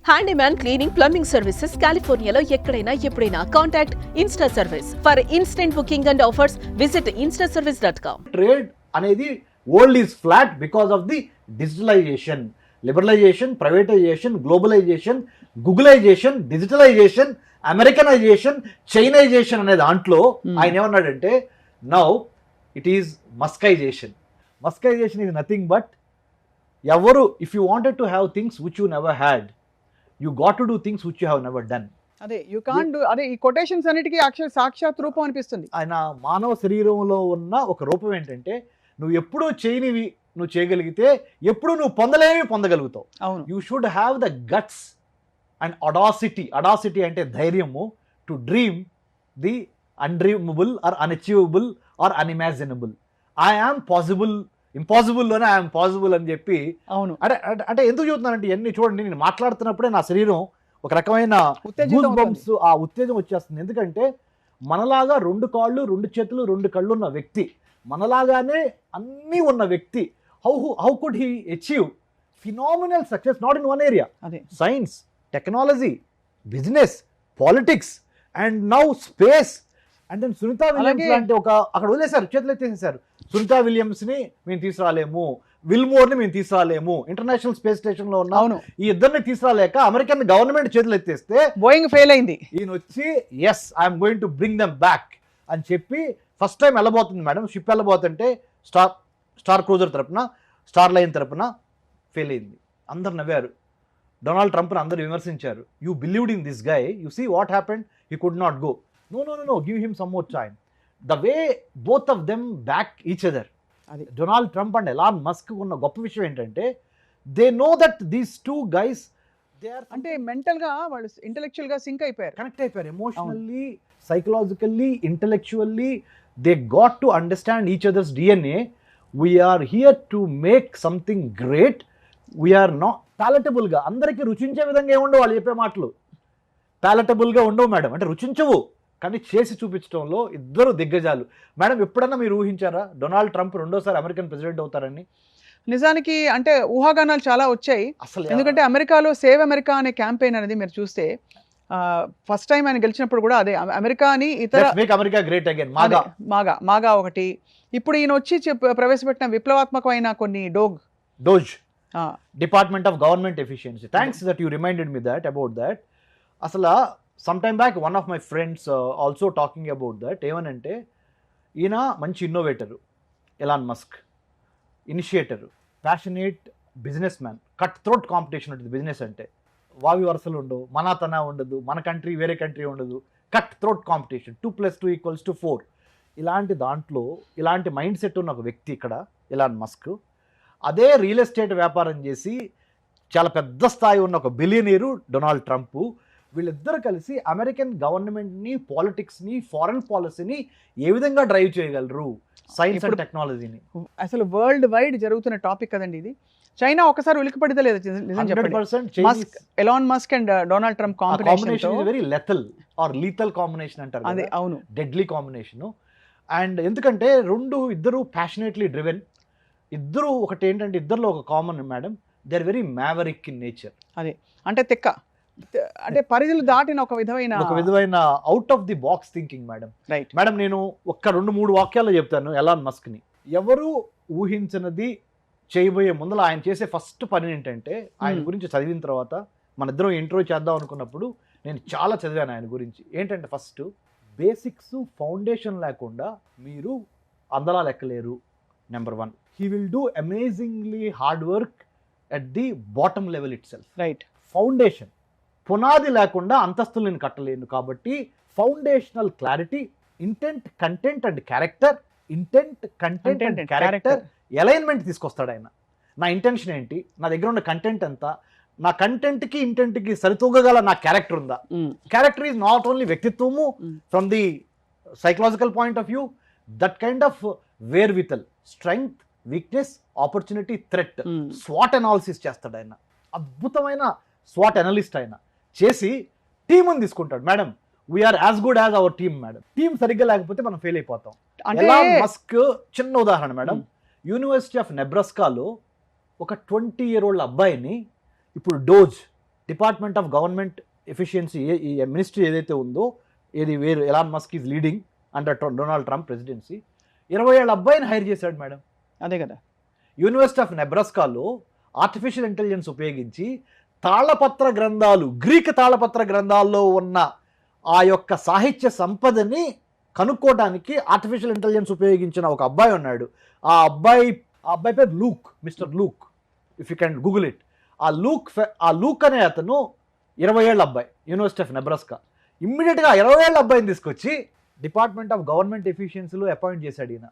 Handyman cleaning, plumbing services కాలిఫోర్నియాలో ఎక్కడైనా ఎప్పుడైనా contact insta service. For instant booking and offers visit instaservice.com. Trade అనేది world is flat because of the digitalization, liberalization, privatization, globalization, Googlization, digitalization, Americanization, Chinaization అనే దాంట్లో ఆయన ఏమన్నాడంటే now it is Muskization. Muskization is nothing but ఎవరు if you wanted to have things which you never had, you got to do things which you have never done. అదే you can't do. అదే ఈ quotations అన్నిటికీ సాక్షాత్ రూపం అనిపిస్తుంది. ఆయన మానవ శరీరంలో ఉన్న ఒక రూపం ఏంటంటే నువ్వు ఎప్పుడూ చేయనివి నువ్వు చేయగలిగితే ఎప్పుడు నువ్వు పొందలేవి పొందగలుగుతావు. అవును, you should have the guts and audacity అంటే ధైర్యము to dream the undreamable or unachievable or unimaginable. I am possible, ఇంపాసిబుల్లోనే ఐఎమ్ పాసిబుల్ అని చెప్పి. అవును, అంటే ఎందుకు చెబుతున్నానంటే ఇవన్నీ చూడండి, నేను మాట్లాడుతున్నప్పుడే నా శరీరం ఒక రకమైన బంప్స్, ఆ ఉత్తేజం వచ్చేస్తుంది. ఎందుకంటే మనలాగా 2 కాళ్ళు, 2 చేతులు, 2 కళ్ళు ఉన్న వ్యక్తి, మనలాగానే అన్నీ ఉన్న వ్యక్తి, how could he achieve phenomenal success not in one area? అదే science, technology, business, politics and now space. And then Sunita Williams లాంటి ఒక అక్కడ వదిలేశారు, చేతులు ఎత్తేసేసారు. సునీతా విలియమ్స్ని మేము తీసుకురాలేము, విల్మోర్ని మేము తీసుకురాలేము, ఇంటర్నేషనల్ స్పేస్ స్టేషన్లో ఉన్నాం, ఈ ఇద్దరిని తీసుకురాలేక అమెరికన్ గవర్నమెంట్ చేతులు ఎత్తేస్తే బోయింగ్ ఫెయిల్ అయింది. ఈయన వచ్చి yes I'm going to bring them back అని చెప్పి ఫస్ట్ టైం వెళ్ళబోతుంది మేడం. షిప్ వెళ్ళబోతుంటే స్టార్ క్రూజర్ తరపున, స్టార్ లైన్ తరపున ఫెయిల్ అయింది. అందరు నవ్వారు, డొనాల్డ్ ట్రంప్ని అందరు విమర్శించారు. You believed in this guy, you see what happened, he could not go. No, give him some more time. The way both of them back each other. అది Donald Trump and Elon Musk ఉన్న గొప్ప విషయం ఏంటంటే they know that these 2 guys they are అంటే mental గా వాళ్ళు intellectual గా sync అయిపోయారు, కనెక్ట్ అయిపోయారు. Emotionally, psychologically, intellectually they got to understand each others DNA. We're here to make something great. We're not ప్యాలటబుల్గా, అందరికీ రుచించే విధంగా ఏముండవు వాళ్ళు చెప్పే మాటలు, ప్యాలటబుల్గా ఉండవు మేడం. అంటే రుచించవు, కానీ చేసి చూపించడంలో ఇద్దరు దిగ్గజాలు. మేడం ఎప్పుడన్నా మీరు ఊహించారా డొనాల్డ్ ట్రంప్ 2వ సారి అమెరికన్ ప్రెసిడెంట్ అవుతారని? నిజానికి అంటే ఊహాగానాలు చాలా వచ్చాయి. అసలు ఎందుకంటే అమెరికాలో సేవ్ అమెరికా అనే క్యాంపెయిన్ అనేది మీరు చూస్తే ఫస్ట్ టైం ఆయన గెలిచినప్పుడు కూడా అదే అమెరికాని ఇతర అమెరికా గ్రేట్ అగైన్ మాగా ఒకటి. ఇప్పుడు ఈయన వచ్చి ప్రవేశపెట్టిన విప్లవాత్మకమైన కొన్ని DOGE department of government efficiency. Thanks that you reminded me that about that. అసలు some time back one of my friends also talking about that. ఏమనంటే ఈయన మంచి innovator, Elon Musk initiator, passionate business man. Cut throat competition ఉంటుంది business అంటే. వావి వరుసలు ఉండవు, మనతన ఉండదు, మన కంట్రీ వేరే కంట్రీ ఉండదు, కట్ థ్రోట్ కాంపిటీషన్. 2 + 2 = 4. ఇలాంటి దాంట్లో ఇలాంటి మైండ్ సెట్ ఉన్న ఒక వ్యక్తి ఇక్కడ ఎలాన్ మస్క్. అదే రియల్ ఎస్టేట్ వ్యాపారం చేసి చాలా పెద్ద స్థాయి ఉన్న ఒక బిలియనీరు డొనాల్డ్ ట్రంప్. వీళ్ళిద్దరు కలిసి అమెరికన్ గవర్నమెంట్ని, పాలిటిక్స్ని, ఫారెన్ పాలసీని ఏ విధంగా డ్రైవ్ చేయగలరు, సైన్స్ అండ్ టెక్నాలజీని. అసలు వరల్డ్ వైడ్ జరుగుతున్న టాపిక్ కదండి ఇది. చైనా ఒకసారి ఉలికిపడితే లేదు, నిజం చెప్పండి. Elon Musk and Donald Trump combination very lethal combination అంటారు. అదే అవును, డెడ్లీ కాంబినేషన్. అండ్ ఎందుకంటే ఇద్దరు ప్యాషనేట్లీ డ్రివెన్. ఇద్దరు ఒకటి ఏంటంటే ఇద్దరిలో ఒక common madam, they are very maverick in nature. అదే అంటే అంటే పరిధులు దాటిన ఒక విధమైన out of the box thinking madam. Right madam, నేను 2-3 వాక్యాల్లో చెప్తాను ఎలాన్ మస్క్ని. ఎవరు ఊహించినది చేయబోయే ముందర ఆయన చేసే ఫస్ట్ పని ఏంటంటే, ఆయన గురించి చదివిన తర్వాత మన ఇద్దరం ఇంట్రో చేద్దాం అనుకున్నప్పుడు నేను చాలా చదివాను ఆయన గురించి. ఏంటంటే ఫస్ట్ బేసిక్స్ ఫౌండేషన్ లేకుండా మీరు అందలా లెక్కలేరు. Number 1, he will do amazingly hard work at the bottom level itself. Right, foundation, పునాది లేకుండా అంతస్తులు నేను కట్టలేను. కాబట్టి foundational clarity, intent, content and character, alignment తీసుకొస్తాడు ఆయన. నా ఇంటెన్షన్ ఏంటి, నా దగ్గర ఉన్న కంటెంట్ ఎంత, నా కంటెంట్కి ఇంటెంట్కి సరితూగగల నా క్యారెక్టర్ ఉందా. క్యారెక్టర్ ఈజ్ నాట్ ఓన్లీ వ్యక్తిత్వము from the psychological point of view, that kind of wherewithal, strength, weakness, opportunity, threat, స్వాట్ అనాలిసిస్ చేస్తాడు ఆయన. అద్భుతమైన స్వాట్ అనలిస్ట్ ఆయన చేసి టీముని తీసుకుంటాడు. Madam, we're as good as our team madam. Team సరిగ్గా లేకపోతే మనం ఫెయిల్ అయిపోతాం. ఎలాన్ మస్క్ చిన్న ఉదాహరణ మేడం. యూనివర్సిటీ ఆఫ్ నెబ్రాస్కాలో ఒక 20-year-old అబ్బాయిని ఇప్పుడు DOGE department of government efficiency ఈ మినిస్ట్రీ ఏదైతే ఉందో, ఏది వేరు Elon Musk is leading under Donald Trump presidency, 20 ఏళ్ళ అబ్బాయిని హైర్ చేశాడు మేడం. అదే కదా. యూనివర్సిటీ ఆఫ్ నెబ్రాస్కాలో ఆర్టిఫిషియల్ ఇంటెలిజెన్స్ ఉపయోగించి తాళపత్ర గ్రంథాలు, గ్రీక్ తాళపత్ర గ్రంథాల్లో ఉన్న ఆ యొక్క సాహిత్య సంపదని కనుక్కోవడానికి ఆర్టిఫిషియల్ ఇంటెలిజెన్స్ ఉపయోగించిన ఒక అబ్బాయి ఉన్నాడు. ఆ అబ్బాయి పేరు Luke, mister Luke, if you can Google it. ఆ లూక్ అనే అతను 20 ఏళ్ళ అబ్బాయి, యూనివర్సిటీ ఆఫ్ నెబ్రాస్కా. ఇమ్మీడియట్గా 20 ఏళ్ళ అబ్బాయిని తీసుకొచ్చి డిపార్ట్మెంట్ ఆఫ్ గవర్నమెంట్ ఎఫిషియన్సీలో అపాయింట్ చేశాడు ఈయన.